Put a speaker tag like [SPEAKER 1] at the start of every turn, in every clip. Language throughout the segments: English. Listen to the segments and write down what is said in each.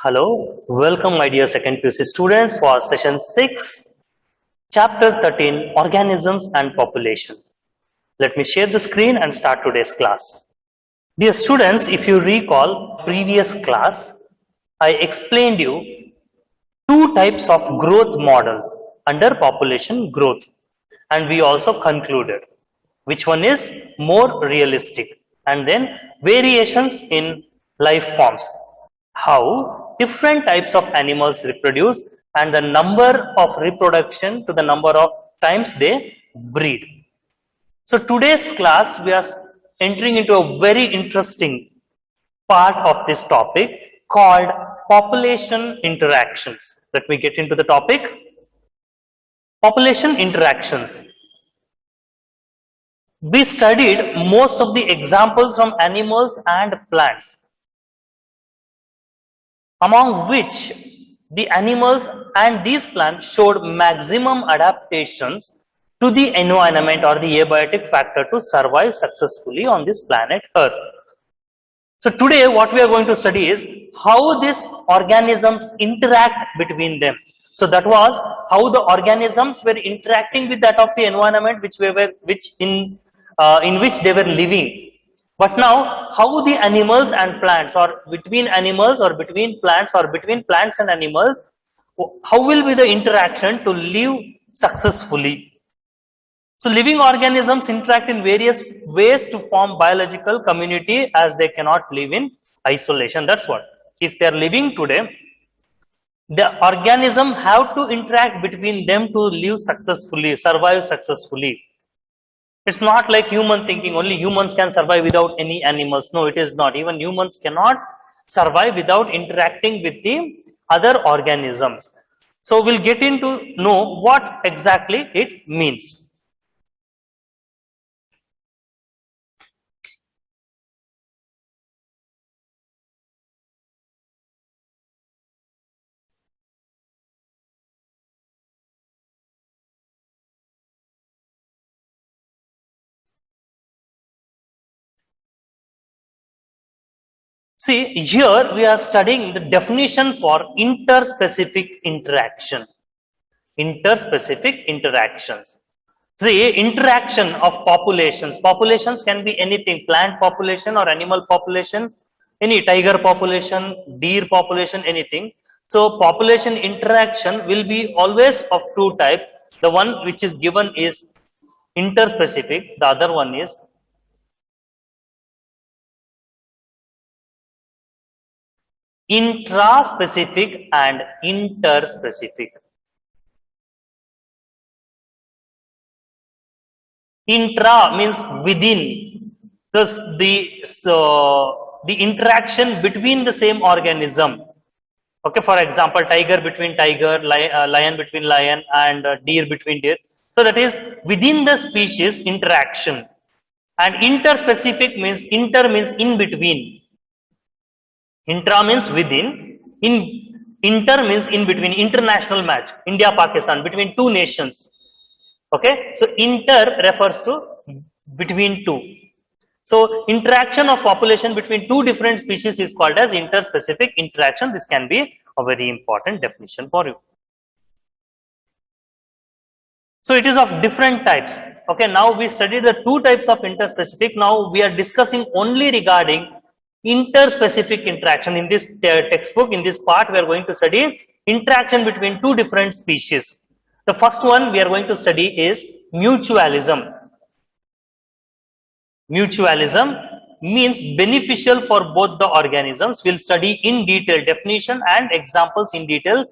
[SPEAKER 1] Hello, welcome my dear second PUC students for session 6, chapter 13, organisms and population. Let me share the screen and start today's class. Dear students, if you recall previous class, I explained you two types of growth models under population growth, and we also concluded which one is more realistic, and then variations in life forms, how different types of animals reproduce and the number of reproduction to the number of times they breed. So today's class we are entering into a very interesting part of this topic called population interactions. Let me get into the topic. Population interactions. We studied most of the examples from animals and plants, among which the animals and these plants showed maximum adaptations to the environment or the abiotic factor to survive successfully on this planet Earth. So today what we are going to study is how these organisms interact between them. So that was how the organisms were interacting with that of the environment in which they were living. But now, how the animals and plants, or between animals or between plants or between plants and animals, how will be the interaction to live successfully? So living organisms interact in various ways to form biological community, as they cannot live in isolation. That's what. If they are living today, the organism have to interact between them to live successfully, survive successfully. It's not like human thinking only humans can survive without any animals. No, it is not. Even humans cannot survive without interacting with the other organisms. So we'll get into know what exactly it means. See, here we are studying the definition for interspecific interaction. Interspecific interactions. See, interaction of populations. Populations can be anything, plant population or animal population, any tiger population, deer population, anything. So, population interaction will be always of two types. The one which is given is interspecific, the other one is intraspecific and interspecific. Intra means within, thus the interaction between the same organism. Okay, for example, tiger between tiger, lion between lion, and deer between deer. So that is within the species interaction. And interspecific means in between. Intra means within, inter means in between, international match, India, Pakistan, between two nations. Okay, so inter refers to between two. So interaction of population between two different species is called as interspecific interaction. This can be a very important definition for you. So it is of different types. Okay, now we studied the two types of interspecific. Now we are discussing only regarding interspecific interaction. In this textbook, in this part, we are going to study interaction between two different species. The first one we are going to study is mutualism. Mutualism means beneficial for both the organisms. We'll study in detail definition and examples in detail,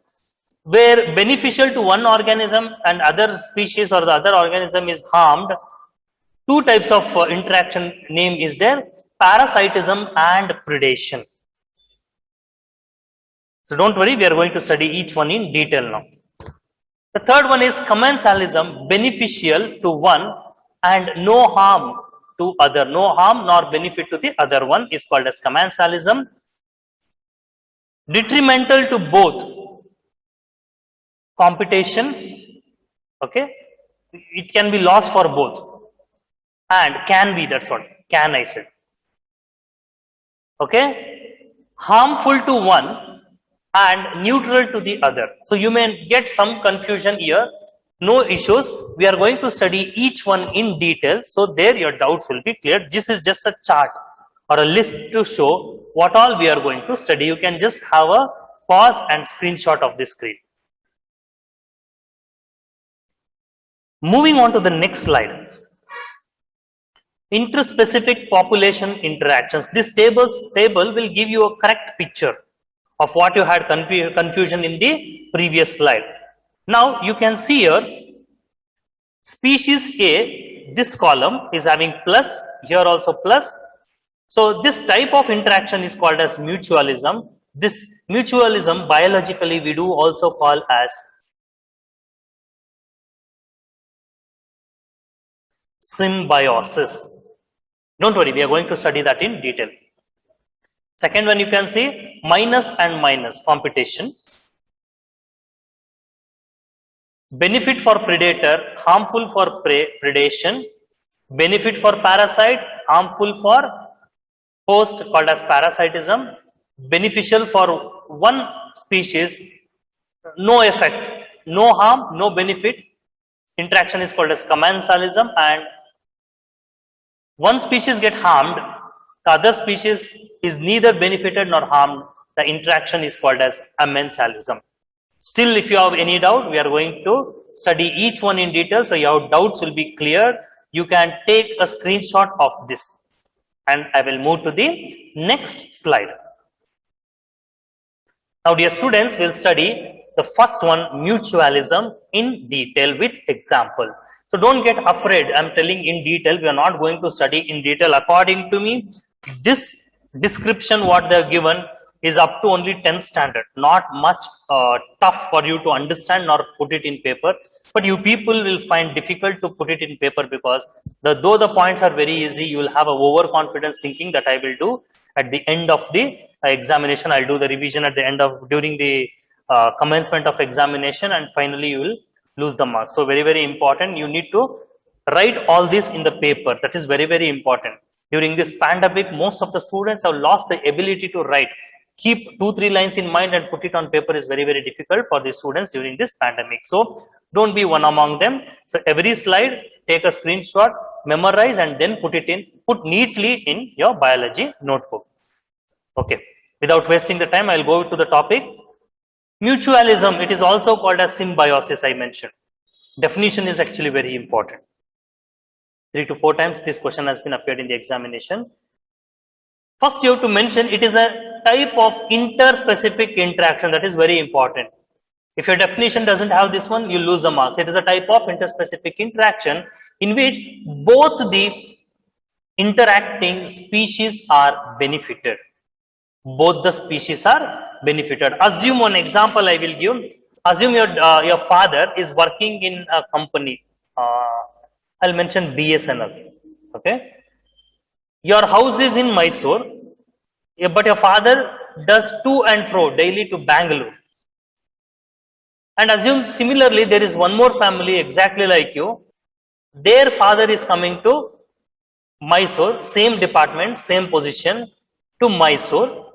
[SPEAKER 1] where beneficial to one organism and other species or the other organism is harmed. Two types of interaction name is there: parasitism and predation. So don't worry, we are going to study each one in detail now. The third one is commensalism, beneficial to one and no harm to other. No harm nor benefit to the other one is called as commensalism. Detrimental to both, competition. Okay, it can be loss for both, and can be, that's what can I said. Okay, harmful to one and neutral to the other. So you may get some confusion here. No issues. We are going to study each one in detail. So there your doubts will be clear. This is just a chart or a list to show what all we are going to study. You can just have a pause and screenshot of the screen. Moving on to the next slide. Interspecific population interactions. This table will give you a correct picture of what you had confusion in the previous slide. Now you can see here, species A, this column is having plus, here also plus. So this type of interaction is called as mutualism. This mutualism biologically we do also call as symbiosis. Don't worry, we are going to study that in detail. Second one, you can see minus and minus competition. Benefit for predator, harmful for predation. Benefit for parasite, harmful for host, called as parasitism. Beneficial for one species, no effect, no harm, no benefit. Interaction is called as commensalism, and one species get harmed, the other species is neither benefited nor harmed. The interaction is called as amensalism. Still, if you have any doubt, we are going to study each one in detail, so your doubts will be clear. You can take a screenshot of this, and I will move to the next slide. Now, dear students, we'll study the first one, mutualism, in detail with example. So don't get afraid. I'm telling in detail. We are not going to study in detail. According to me, this description what they are given is up to only 10th standard. Not much tough for you to understand nor put it in paper. But you people will find difficult to put it in paper because though the points are very easy, you will have a overconfidence thinking that I will do at the end of the examination. I'll do the revision at the end of during the commencement of examination, and finally you will lose the marks. So very, very important. You need to write all this in the paper. That is very, very important. During this pandemic, most of the students have lost the ability to write. Keep 2-3 lines in mind and put it on paper is very, very difficult for the students during this pandemic. So don't be one among them. So every slide, take a screenshot, memorize, and then put neatly in your biology notebook. Okay. Without wasting the time, I'll go to the topic. Mutualism, it is also called as symbiosis, I mentioned. Definition is actually very important. 3 to 4 times this question has been appeared in the examination. First, you have to mention it is a type of interspecific interaction. That is very important. If your definition doesn't have this one, you lose the marks. It is a type of interspecific interaction in which both the interacting species are benefited. Both the species are benefited. Assume one example I will give. Assume your father is working in a company. I'll mention BSNL. Okay. Your house is in Mysore, but your father does to and fro daily to Bangalore. And assume similarly there is one more family exactly like you. Their father is coming to Mysore, same department, same position, to Mysore,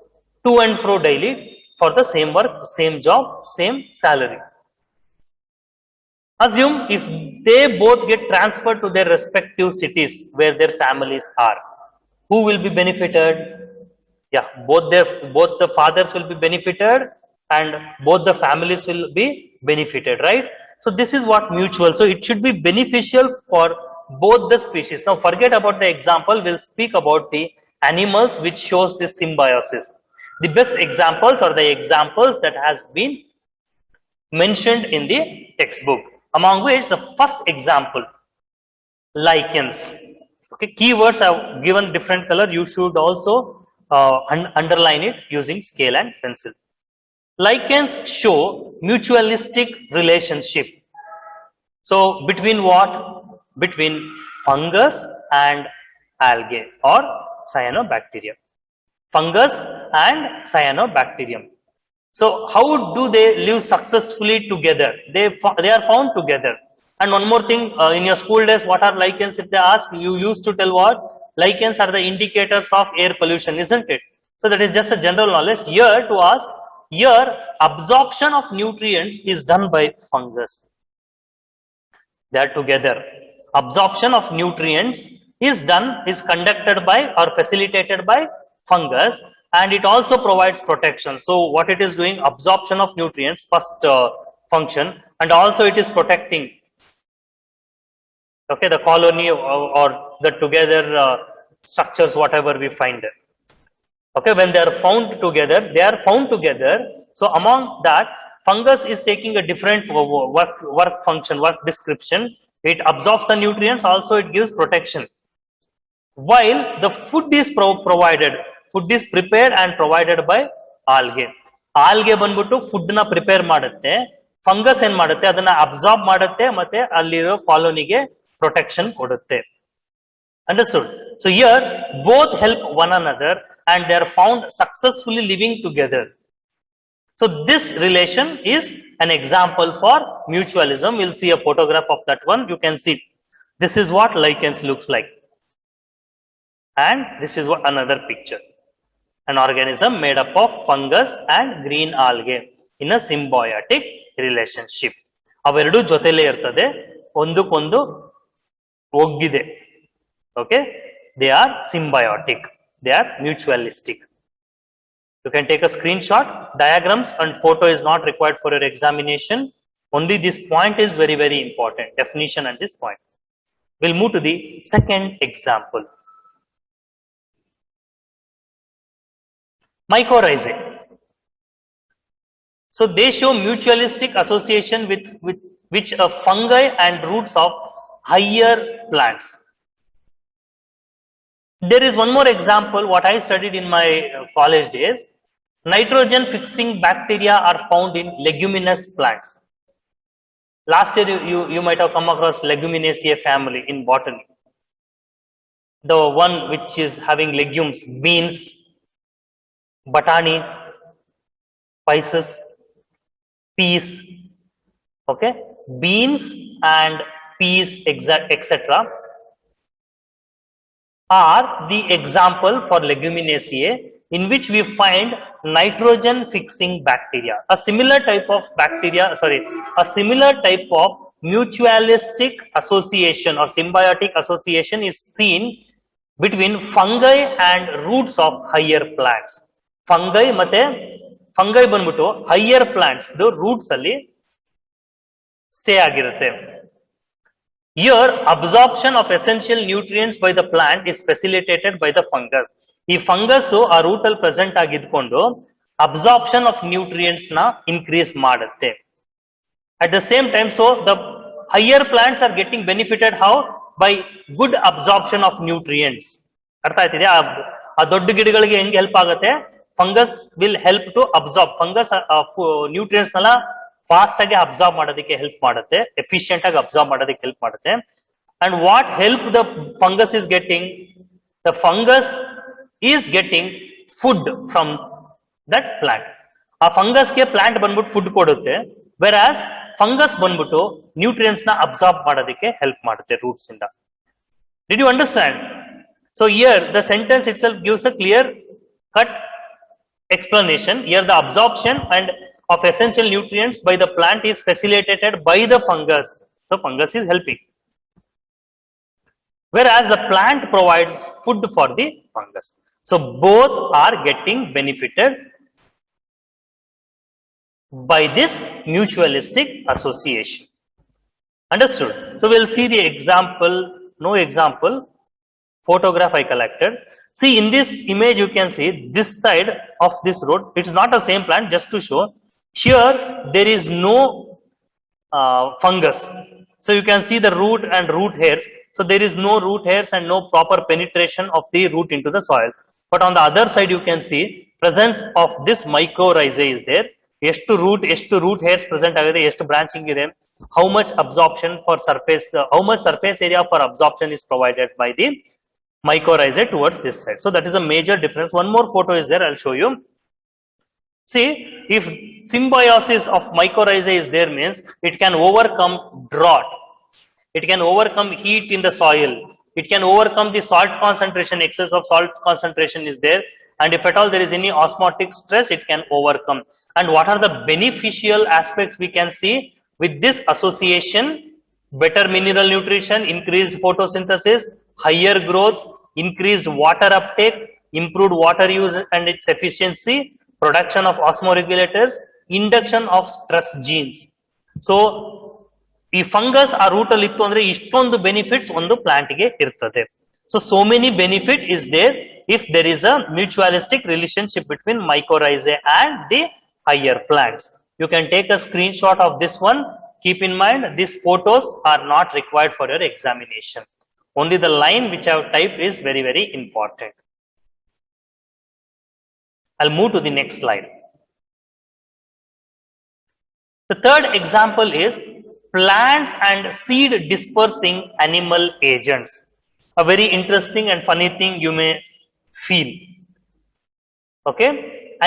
[SPEAKER 1] to and fro daily for the same work, same job, same salary. Assume if they both get transferred to their respective cities where their families are, who will be benefited? Yeah, both the fathers will be benefited and both the families will be benefited, right? So this is what mutual. So it should be beneficial for both the species. Now forget about the example. We'll speak about the animals which shows this symbiosis. The best examples are the examples that has been mentioned in the textbook. Among which the first example, lichens. Okay, keywords are given different color. You should also underline it using scale and pencil. Lichens show mutualistic relationship. So between what? Between fungus and algae or cyanobacterium. Fungus and cyanobacterium. So how do they live successfully together? They are found together. And one more thing, in your school days, what are lichens? If they ask, you used to tell what? Lichens are the indicators of air pollution, isn't it? So that is just a general knowledge. Here to ask, Here, absorption of nutrients is done by fungus. They are together. Absorption of nutrients is conducted by or facilitated by fungus, and it also provides protection. So what it is doing, absorption of nutrients, first function, and also it is protecting, okay, the colony or the together structures, whatever we find. Okay, when they are found together, so among that, fungus is taking a different work function, work description. It absorbs the nutrients, also it gives protection. While the food is food is prepared and provided by algae. Algae ಬಂದ್ಬಿಟ್ಟು food ನ prepare ಮಾಡುತ್ತೆ, fungus ಏನ್ ಮಾಡುತ್ತೆ, ಅದನ್ನ absorb ಮಾಡುತ್ತೆ, ಮತ್ತೆ ಅಲ್ಲಿರೋ ಕಾಲೋನಿಗೆ protection ಕೊಡುತ್ತೆ. Understood? So here both help one another and they are found successfully living together. So this relation is an example for mutualism. We'll see a photograph of that one. You can see this is what lichens looks like, and this is what another picture. An organism made up of fungus and green algae in a symbiotic relationship. ಅವೆರಡು ಜೊತೆಲೇ ಇರ್ತದೆ, ಒಂದಕ್ಕೊಂದು ಒಗ್ಗಿದೆ. Okay, they are symbiotic, they are mutualistic. You can take a screenshot. Diagrams and photo is not required for your examination. Only this point is very, very important, definition and this point. We'll move to the second example. Mycorrhizae. So they show mutualistic association with which a fungi and roots of higher plants. There is one more example what I studied in my college days. Nitrogen fixing bacteria are found in leguminous plants. Last year you might have come across Leguminosae family in botany. The one which is having legumes, beans, batani, spices, peas. Okay, beans and peas, etc. are the example for Leguminosae in which we find nitrogen fixing bacteria. A similar type of mutualistic association or symbiotic association is seen between fungi and roots of higher plants. Fungi ಬಂದ್ಬಿಟ್ಟು higher plants the roots ಅಲ್ಲಿ stay ಆಗಿರುತ್ತೆ. Here, absorption of essential nutrients by the plant is facilitated by the fungus. ಈ fungus ಆ root ಅಲ್ಲಿ present ಆಗಿದ್ಕೊಂಡು absorption of nutrients ನ increase ಮಾಡುತ್ತೆ. At the same time, so the higher plants are getting benefited how? By good absorption of nutrients. ಅರ್ಥ ಆಯ್ತಿದೆಯಾ? ಆ ದೊಡ್ಡ ಗಿಡಗಳಿಗೆ ಹೆಂಗೆ ಹೆಲ್ಪ್ ಆಗುತ್ತೆ? Fungus will help to absorb. Fungus nutrients ನೆಲ್ಲ ಫಾಸ್ಟ್ ಆಗಿ ಅಬ್ಸಾರ್ಬ್ ಮಾಡೋದಕ್ಕೆ ಹೆಲ್ಪ್ ಮಾಡುತ್ತೆ, ಎಫಿಷಿಯಂಟ್ ಆಗಿ ಅಬ್ಸಾರ್ಬ್ ಮಾಡೋದಕ್ಕೆ ಹೆಲ್ಪ್ ಮಾಡುತ್ತೆ. And what help the fungus is getting? The fungus is getting food from that plant. ಆ ಫಂಗಸ್ಗೆ ಪ್ಲಾಂಟ್ ಬಂದ್ಬಿಟ್ಟು ಫುಡ್ ಕೊಡುತ್ತೆ, ವೆರಾಸ್ ಫಂಗಸ್ ಬಂದ್ಬಿಟ್ಟು ನ್ಯೂಟ್ರಿಯೆಂಟ್ಸ್ ನ ಅಬ್ಸಾರ್ಬ್ ಮಾಡೋದಕ್ಕೆ ಹೆಲ್ಪ್ ಮಾಡುತ್ತೆ ರೂಟ್ಸ್ ಇಂದ. Did you understand? So here the sentence itself gives a clear cut explanation. Here the absorption and of essential nutrients by the plant is facilitated by the fungus. So fungus is helping, whereas the plant provides food for the fungus. So both are getting benefited by this mutualistic association. Understood? So we'll see the example, photograph I collected. See, in this image you can see this side of this road, it's not the same plant, just to show. Here there is no fungus, so you can see the root and root hairs. So there is no root hairs and no proper penetration of the root into the soil. But on the other side you can see presence of this mycorrhizae is there. ಎಷ್ಟು root hairs present ಆಗಿದೆ, ಎಷ್ಟು branching ಇದೆ, how much absorption for surface, how much surface area for absorption is provided by the mycorrhizae towards this side. So that is a major difference. One more photo is there, I'll show you. See, if symbiosis of mycorrhizae is there, means it can overcome drought, it can overcome heat in the soil, it can overcome the salt concentration, excess of salt concentration is there, and if at all there is any osmotic stress, it can overcome. And what are the beneficial aspects we can see with this association? Better mineral nutrition, increased photosynthesis, higher growth, increased water uptake, improved water use and its efficiency, production of osmoregulators, induction of stress genes. So ಈ fungus ಆ root ಅಲ್ಲಿ ಇತ್ತು ಅಂದ್ರೆ ಇಷ್ಟೊಂದು benefits ಒಂದು plant ಗೆ ಇರ್ತದೆ. So many benefit is there if there is a mutualistic relationship between mycorrhizae and the higher plants. You can take a screenshot of this one. Keep in mind, these photos are not required for your examination. Only the line which I have typed is very, very important. I'll move to the next slide. The third example is plants and seed dispersing animal agents. A very interesting and funny thing you may feel. Okay,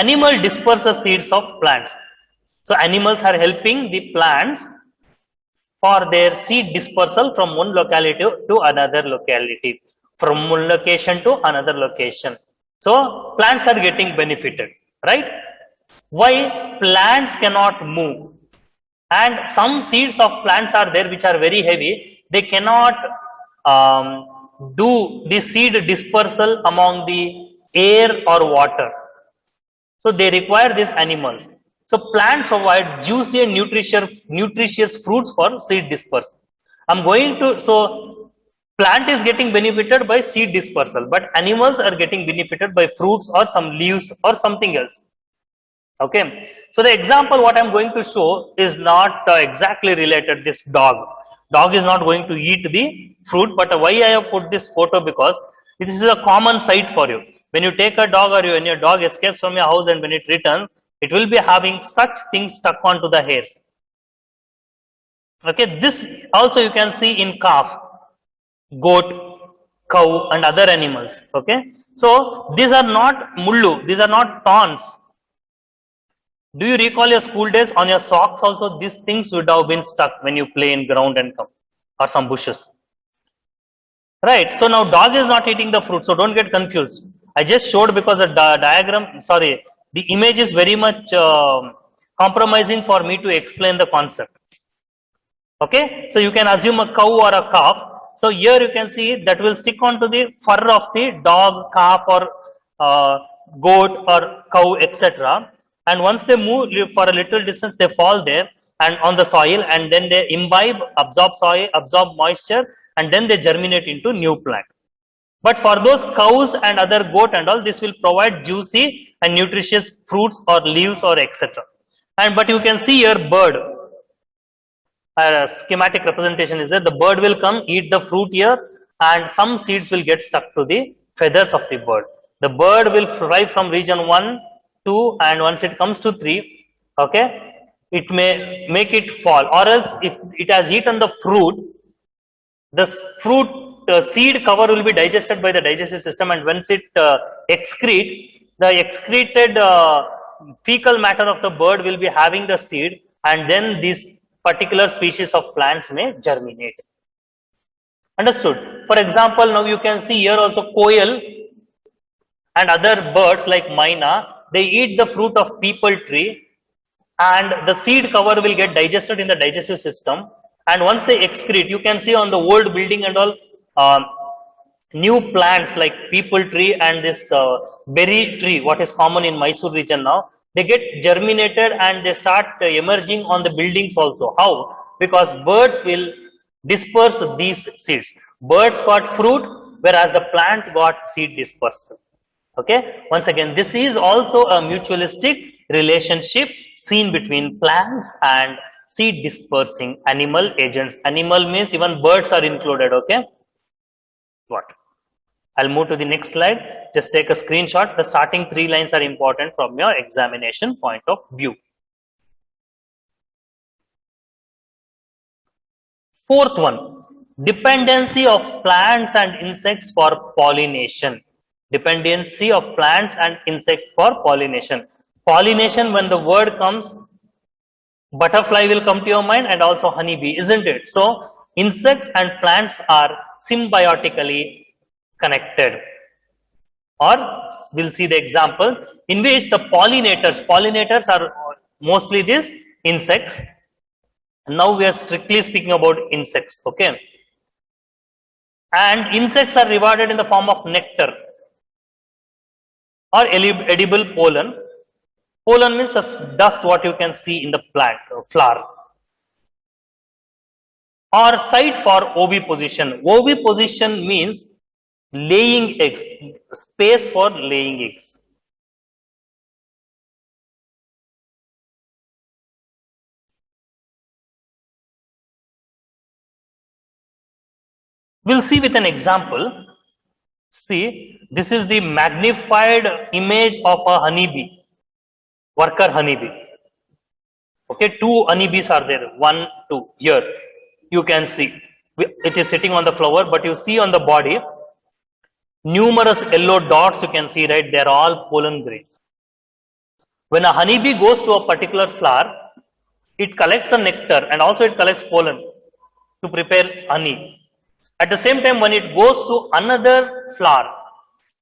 [SPEAKER 1] animal disperses seeds of plants. So animals are helping the plants for their seed dispersal from one locality to another locality, from one location to another location. So plants are getting benefited, right? Why? Plants cannot move, and some seeds of plants are there which are very heavy. They cannot do the seed dispersal among the air or water. So they require these animals. So plants provide juicy and nutritious fruits for seed dispersal. So plant is getting benefited by seed dispersal, but animals are getting benefited by fruits or some leaves or something else. Okay, so the example what I'm going to show is not exactly related. This dog is not going to eat the fruit, but why I have put this photo, because this is a common sight for you. When you take a dog or when your dog escapes from your house and when it returns, it will be having such things stuck onto the hairs. Okay, this also you can see in calf, goat, cow and other animals. Okay, so these are not mullu, these are not thorns. Do you recall your school days? On your socks also these things would have been stuck when you play in ground and come, or some bushes, right? So now dog is not eating the fruit, so don't get confused. I just showed because the image is very much compromising for me to explain the concept. Okay, so you can assume a cow or a calf. So here you can see that will stick onto the fur of the dog, calf or goat or cow, etc. And once they move for a little distance, they fall there and on the soil, and then they imbibe, absorb soil, absorb moisture, and then they germinate into new plant. But for those cows and other goat and all, this will provide juicy and nutritious fruits or leaves or etc. And but you can see here bird. A schematic representation is that the bird will come eat the fruit here, and some seeds will get stuck to the feathers of the bird. The bird will fly from region 1, 2, and once it comes to 3, okay, it may make it fall, or else if it has eaten the fruit, the fruit seed cover will be digested by the digestive system, and once it excrete, the excreted fecal matter of the bird will be having the seed, and then these particular species of plants may germinate. Understood? For example, now you can see here also koel and other birds like myna, they eat the fruit of peepal tree, and the seed cover will get digested in the digestive system, and once they excrete, you can see on the old building and all, new plants like peepal tree and this berry tree, what is common in Mysore region now, they get germinated and they start emerging on the buildings also. How? Because birds will disperse these seeds. Birds got fruit, whereas the plant got seed dispersal. Okay, once again, this is also a mutualistic relationship seen between plants and seed dispersing animal agents. Animal means even birds are included. Okay, what? I'll move to the next slide. Just take a screenshot. The starting 3 lines are important from your examination point of view. Fourth one, dependency of plants and insects for pollination. Dependency of plants and insects for pollination. Pollination, when the word comes, butterfly will come to your mind, and also honeybee, isn't it? So insects and plants are symbiotically connected. or we'll see the example in which the pollinators are mostly these insects. Now we are strictly speaking about insects, okay? And insects are rewarded in the form of nectar or edible pollen. Pollen means the dust what you can see in the plant flower. Or site for oviposition. Oviposition means laying eggs, space for laying eggs. We'll see with an example. See, this is the magnified image of a honeybee, worker honeybee. Okay, two honeybees are there, 1, 2, here. You can see, it is sitting on the flower, but you see on the body, numerous yellow dots you can see, right? They are all pollen grains. When a honeybee goes to a particular flower, it collects the nectar and also it collects pollen to prepare honey. At the same time, when it goes to another flower,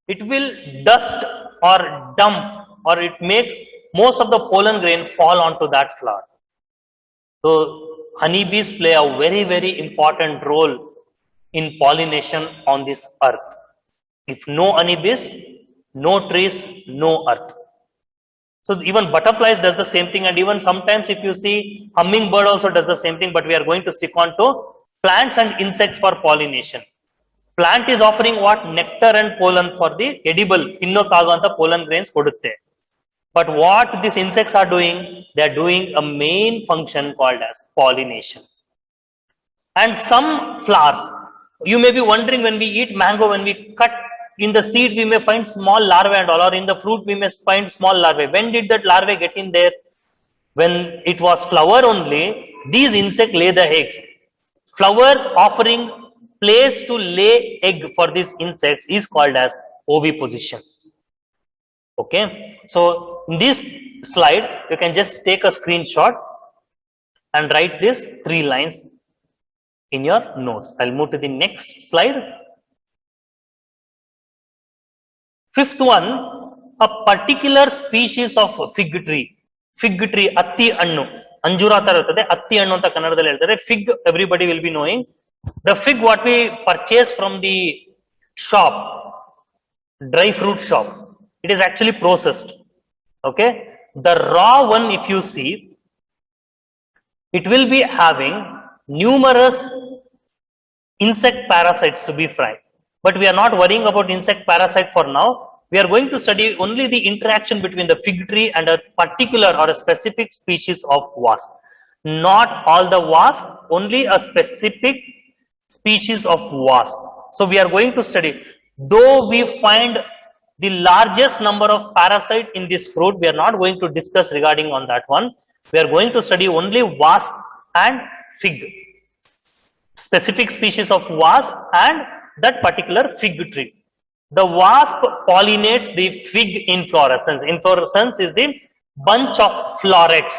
[SPEAKER 1] it will dust or dump, or it makes most of the pollen grain fall onto that flower. So honeybees play a very, very important role in pollination on this earth. If no honeybees, no trees, no earth. So even butterflies does the same thing, and even sometimes if you see hummingbird also does the same thing, but we are going to stick on to plants and insects for pollination. Plant is offering what? Nectar and pollen for the edible, tinnokaganta pollen grains kodutte. But what these insects are doing? They are doing a main function called as pollination. And some flowers, you may be wondering, when we eat mango, when we cut in the seed, we may find small larvae and all, or in the fruit, we may find small larvae. When did that larvae get in there? When it was flower only, these insects lay the eggs. Flowers offering place to lay egg for these insects is called as oviposition. Okay, so in this slide, you can just take a screenshot and write these 3 lines in your notes. I'll move to the next slide. Fifth one, a particular species of fig tree, atti annu. Anjura ತರ ಇರುತ್ತದೆ, ಅತ್ತಿ ಹಣ್ಣು ಅಂತ ಕನ್ನಡದಲ್ಲಿ ಹೇಳ್ತಾರೆ. Fig, everybody will be knowing. The fig what we purchase from the shop, dry fruit shop, it is actually processed. Okay, the raw one, if you see, it will be having numerous insect parasites to be fried. But we are not worrying about insect parasite for now. We are going to study only the interaction between the fig tree and a particular or a specific species of wasp. Not all the wasp, only a specific species of wasp. So we are going to study, though we find the largest number of parasite in this fruit, we are not going to discuss regarding on that one. We are going to study only wasp and fig, specific species of wasp and that particular fig tree. The wasp pollinates the fig inflorescence. Inflorescence is the bunch of florets.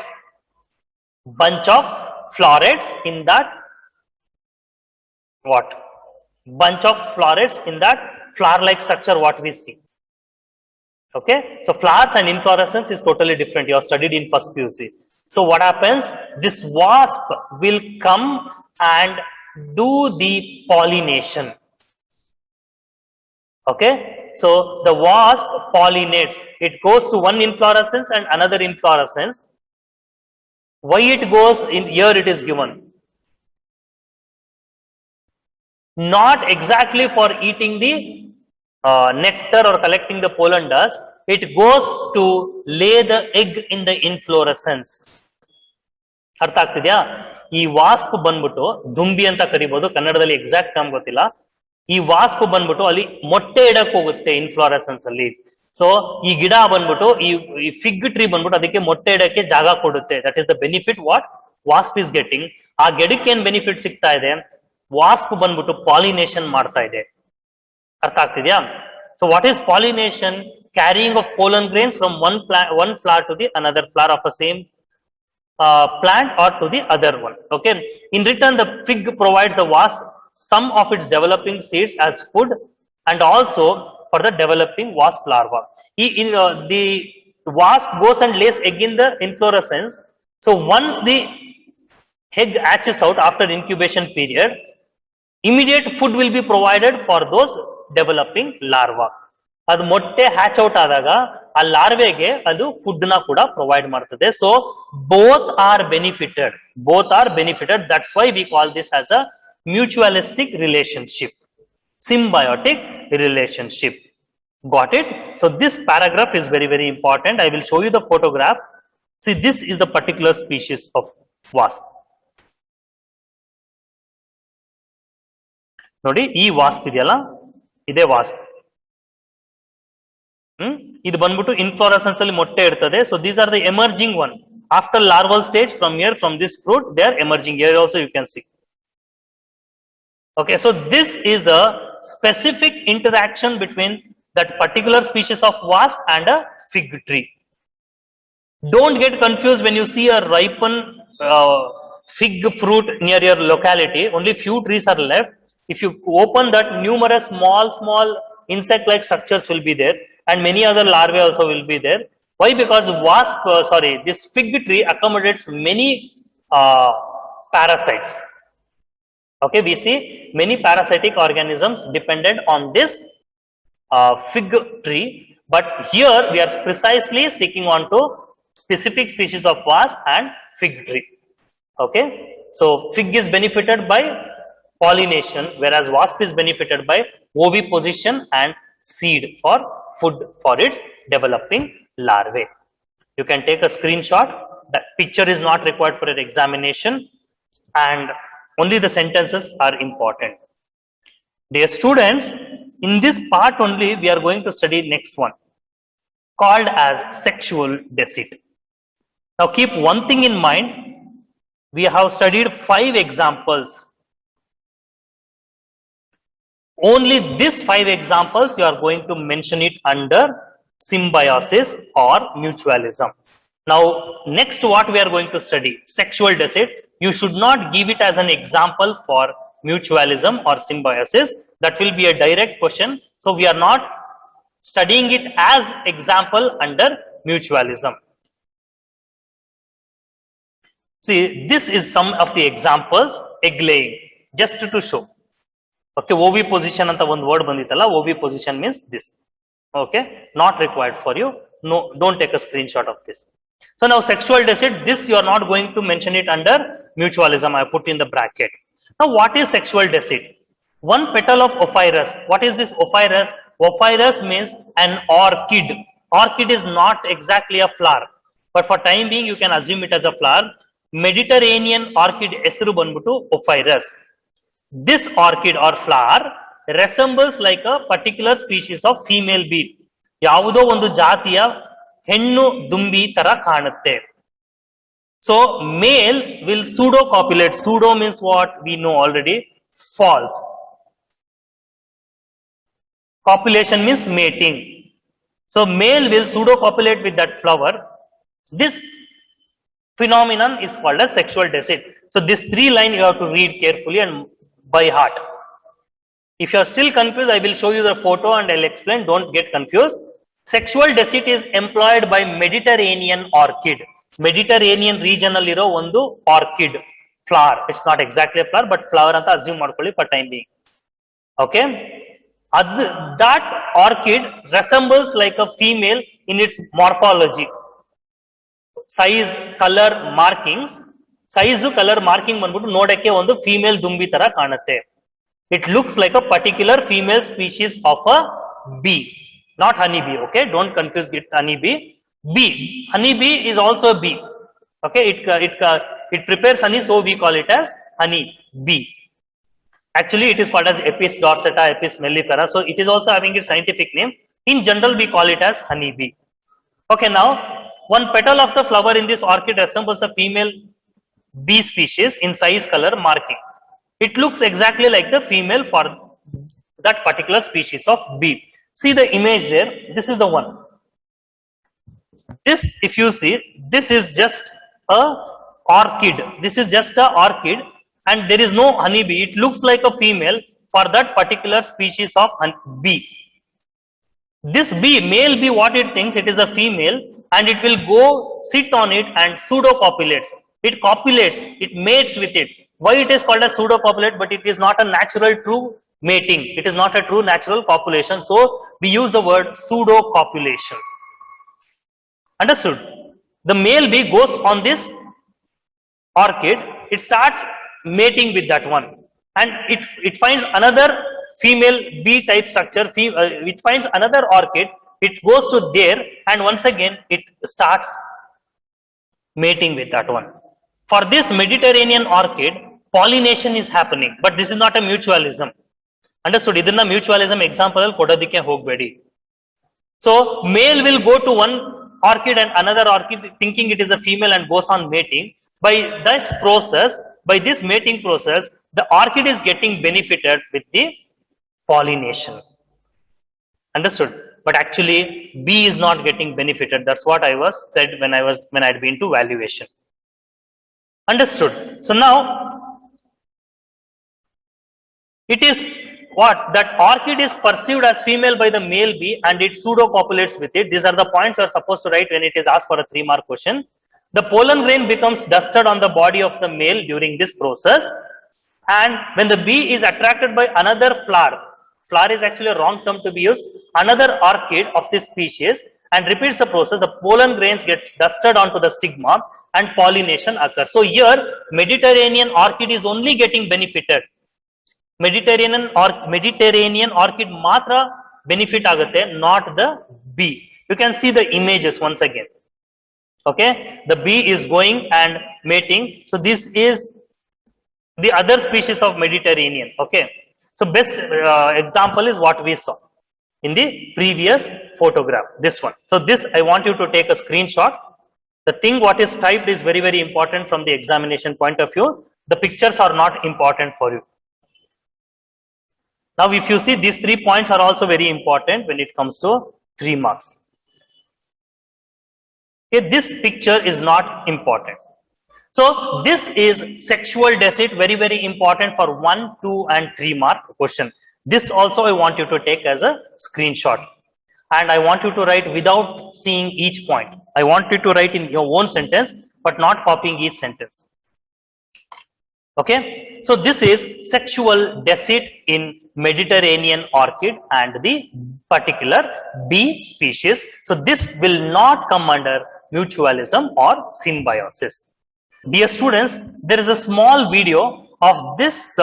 [SPEAKER 1] Bunch of florets in that what? Bunch of florets in that flower-like structure what we see. Okay, so flowers and inflorescence is totally different. You have studied in first PUC. So what happens? This wasp will come and do the pollination. Okay, so the wasp pollinates. It goes to one inflorescence and another inflorescence. Why it goes in here? It is given. Not exactly for eating the nectar or collecting the pollen dust. It goes to lay the egg in the inflorescence. ಅರ್ಥ ಆಗ್ತಿದ್ಯಾ? ಈ ವಾಸ್ಪ್ ಬಂದ್ಬಿಟ್ಟು ದುಂಬಿ ಅಂತ ಕರಿಬಹುದು, ಕನ್ನಡದಲ್ಲಿ exact term ಗೊತ್ತಿಲ್ಲ. ಈ ವಾಸ್ಪ್ ಬಂದ್ಬಿಟ್ಟು ಅಲ್ಲಿ ಮೊಟ್ಟೆ ಇಡಕ್ ಹೋಗುತ್ತೆ ಇನ್ಫ್ಲೋರೆಸೆನ್ಸ್ ಅಲ್ಲಿ. ಸೊ ಈ ಗಿಡ ಬಂದ್ಬಿಟ್ಟು ಈ ಫಿಗ್ ಟ್ರೀ ಬಂದ್ಬಿಟ್ಟು ಅದಕ್ಕೆ ಮೊಟ್ಟೆ ಇಡಕ್ಕೆ ಜಾಗ ಕೊಡುತ್ತೆ. That is the benefit what wasp is getting. ಆ ಗಿಡಕ್ಕೆ ಏನ್ ಬೆನಿಫಿಟ್ ಸಿಗ್ತಾ ಇದೆ? ವಾಸ್ಪ್ ಬಂದ್ಬಿಟ್ಟು ಪಾಲಿನೇಷನ್ ಮಾಡ್ತಾ ಇದೆ. ಅರ್ಥ ಆಗ್ತಿದ್ಯಾ? So what is pollination? Carrying of pollen grains from one flower to the another flower of the same plant or to the other one. Okay. In return, the fig provides the wasp some of its developing seeds as food, and also for the developing wasp larva. The wasp goes and lays egg in the inflorescence. So once the egg hatches out after incubation period, immediate food will be provided for those developing larva. ಅದು ಮೊಟ್ಟೆ hatch out ಆದಾಗ ಆ ಲಾರ್ವೆಗೆ ಅದು food ನ ಕೂಡ provide ಮಾಡ್ತದೆ. So both are benefited. That's why we call this as a mutualistic relationship, symbiotic relationship. Got it? So this paragraph is very, very important. I will show you the photograph. See, this is the particular species of wasp. ನೋಡಿ ಈ ವಾಸ್ಪ್ ಇದೆಯಲ್ಲ, ಇದೇ ವಾಸ್ಪ್. ಇದು ಬಂದ್ಬಿಟ್ಟು inflorescence ಅಲ್ಲಿ ಮೊಟ್ಟೆ ಇರ್ತದೆ. So these are the emerging one after larval stage. from this fruit they are emerging. Here also you can see. Okay, so this is a specific interaction between that particular species of wasp and a fig tree. Don't get confused when you see a ripened fig fruit near your locality. Only few trees are left. If you open that, numerous small insect-like structures will be there, and many other larvae also will be there. Why? Because this fig tree accommodates many parasites. Okay, we see many parasitic organisms dependent on this fig tree, but here we are precisely sticking on to specific species of wasp and fig tree. Okay, so fig is benefited by pollination, whereas wasp is benefited by oviposition and seed for food for its developing larvae. You can take a screenshot. That picture is not required for an examination, and only the sentences are important. Dear students, in this part only we are going to study next one, called as sexual deceit. Now keep one thing in mind. We have studied 5 examples. Only these 5 examples you are going to mention it under symbiosis or mutualism. Now next what we are going to study, sexual deceit. You should not give it as an example for mutualism or symbiosis. That will be a direct question. So we are not studying it as example under mutualism. See, this is some of the examples. Egg laying, just to show. Okay, oviposition anta one word banditalla. Oviposition means this. Okay, not required for you. No, don't take a screenshot of this. So now sexual deceit, this you are not going to mention it under mutualism. I put in the bracket. Now what is sexual deceit? One petal of Ophrys. What is this Ophrys? Ophrys means an orchid. Orchid is not exactly a flower, but for time being you can assume it as a flower. Mediterranean orchid ಹೆಸರು ಬಂದ್ಬಿಟ್ಟು Ophrys. This orchid or flower resembles like a particular species of female bee. ಯಾವುದೋ ಒಂದು ಜಾತಿಯ ಹೆಣ್ಣು ದುಂಬಿ ತರ ಕಾಣುತ್ತೆ. So male will pseudo copulate. Pseudo means what? We know already. False. Copulation means mating. So male will pseudo copulate with that flower. This phenomenon is called as sexual deceit. So this 3 line you have to read carefully and by heart. If you are still confused, I will show you the photo and I will explain. Don't get confused. Sexual deceit is employed by Mediterranean orchid. Mediterranean region alliro ಒಂದು orchid flower. It's not exactly a flower, but flower ಅಂತ assume ಮಾಡ್ಕೊಳ್ಳಿ for time being. Okay, that orchid resembles like a female in its morphology, size, color, markings. Size, color, marking ಬಂದ್ಬಿಟ್ಟು ನೋಡಕ್ಕೆ ಒಂದು female ದುಂಬಿ ತರ ಕಾಣುತ್ತೆ. It looks like a particular female species of a bee, not honeybee. Okay, don't confuse it honeybee. Bee, honeybee is also a bee. Okay, it prepares honey, so we call it as honey bee. Actually it is called as Apis dorsata, Apis mellifera, so it is also having its scientific name. In general we call it as honey bee. Okay, now one petal of the flower in this orchid resembles a female bee species in size, color, marking. It looks exactly like the female for that particular species of bee. See the image there, this is the one. This, if you see, this is just a orchid. This is just a orchid and there is no honeybee. It looks like a female for that particular species of bee. This bee, male bee, what it thinks, it is a female, and it will go sit on it and pseudo copulates. It copulates, it mates with it. Why it is called a pseudo copulate? But it is not a natural true mating. It is not a true natural copulation. So we use the word pseudo copulation. Understood? The male bee goes on this orchid, it starts mating with that one, and it finds another female bee type structure, it finds another orchid, it goes to there, and once again it starts mating with that one. For this Mediterranean orchid, pollination is happening, but this is not a mutualism. Understood? Idನ್ನ mutualism example ಅಲ್ಲಿ ಕೊಡೋದಕ್ಕೆ ಹೋಗಬೇಡಿ. So male will go to one orchid and another orchid thinking it is a female and goes on mating. By this mating process, the orchid is getting benefited with the pollination. Understood? But actually bee is not getting benefited. That's what I was said when I had been to valuation. Understood? So now it is what? That orchid is perceived as female by the male bee and it pseudo copulates with it. These are the points you are supposed to write when it is asked for a 3-mark question. The pollen grain becomes dusted on the body of the male during this process, and when the bee is attracted by another flower is actually a wrong term to be used, another orchid of this species, and repeats the process, the pollen grains get dusted onto the stigma and pollination occurs. So here Mediterranean orchid is only getting benefited. Mediterranean orchid matra benefit agutte, not the bee. You can see the images once again. Okay, the bee is going and mating. So this is the other species of Mediterranean. Okay, so best example is what we saw in the previous photograph, this one. So this I want you to take a screenshot. The thing what is typed is very, very important from the examination point of view. The pictures are not important for you. Now if you see, these 3 points are also very important when it comes to 3 marks. Okay, this picture is not important. So this is sexual deceit, very, very important for 1, 2 and 3 mark question. This also I want you to take as a screenshot. And I want you to write without seeing each point. I want you to write in your own sentence, but not copying each sentence. Okay, so this is sexual deceit in Mediterranean orchid and the particular bee species. So this will not come under mutualism or symbiosis. Dear students, there is a small video of this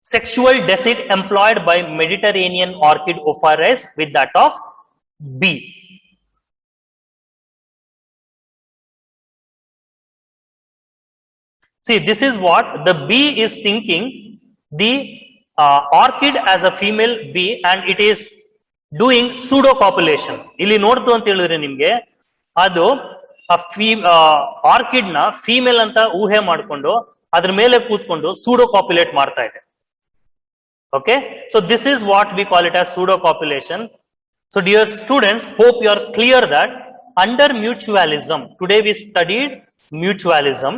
[SPEAKER 1] sexual deceit employed by Mediterranean orchid Ophrys with that of bee. See, this is what the bee is thinking, the orchid as a female bee, and it is doing pseudo copulation. Illi nodtu anta helidre nimge adu orchid na female anta ಊಹೆ ಮಾಡಿಕೊಂಡು ಅದರ ಮೇಲೆ ಕೂತ್ಕೊಂಡು pseudo copulate ಮಾಡ್ತಾ ಇದೆ. Okay, so this is what we call it as pseudo copulation. So dear students, hope you are clear that under mutualism, today we studied mutualism.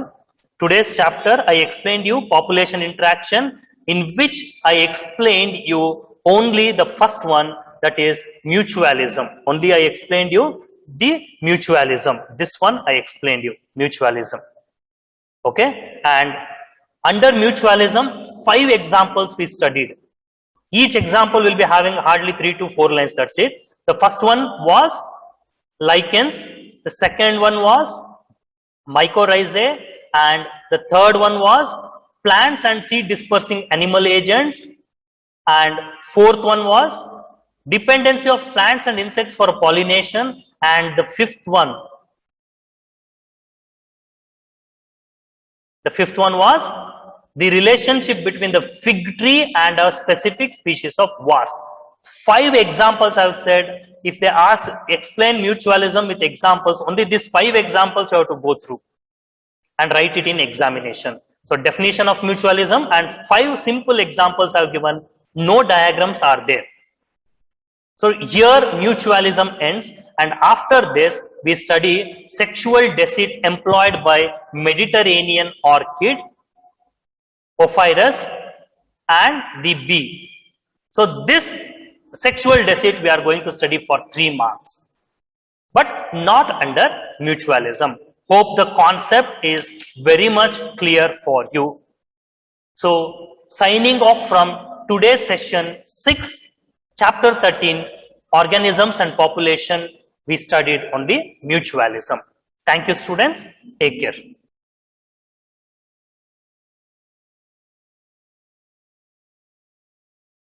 [SPEAKER 1] Today's chapter I explained you population interaction, in which I explained you only the first one, that is mutualism. Only I explained you the mutualism. This one I explained you mutualism. Okay, and under mutualism 5 examples we studied. Each example will be having hardly 3 to 4 lines, that's it. The first one was lichens, the second one was mycorrhizae, and the third one was plants and seed dispersing animal agents, and fourth one was dependency of plants and insects for pollination, and the fifth one was the relationship between the fig tree and a specific species of wasp. 5 examples I have said. If they ask explain mutualism with examples, only these 5 examples you have to go through and write it in examination. So definition of mutualism and 5 simple examples I have given. No diagrams are there. So here mutualism ends, and after this we study sexual deceit employed by Mediterranean orchid, Ophrys and the bee. So this sexual deceit we are going to study for 3 marks, but not under mutualism. Hope the concept is very much clear for you. So, signing off from today's session 6, chapter 13, organisms and population, we studied on the mutualism. Thank you, students. Take care.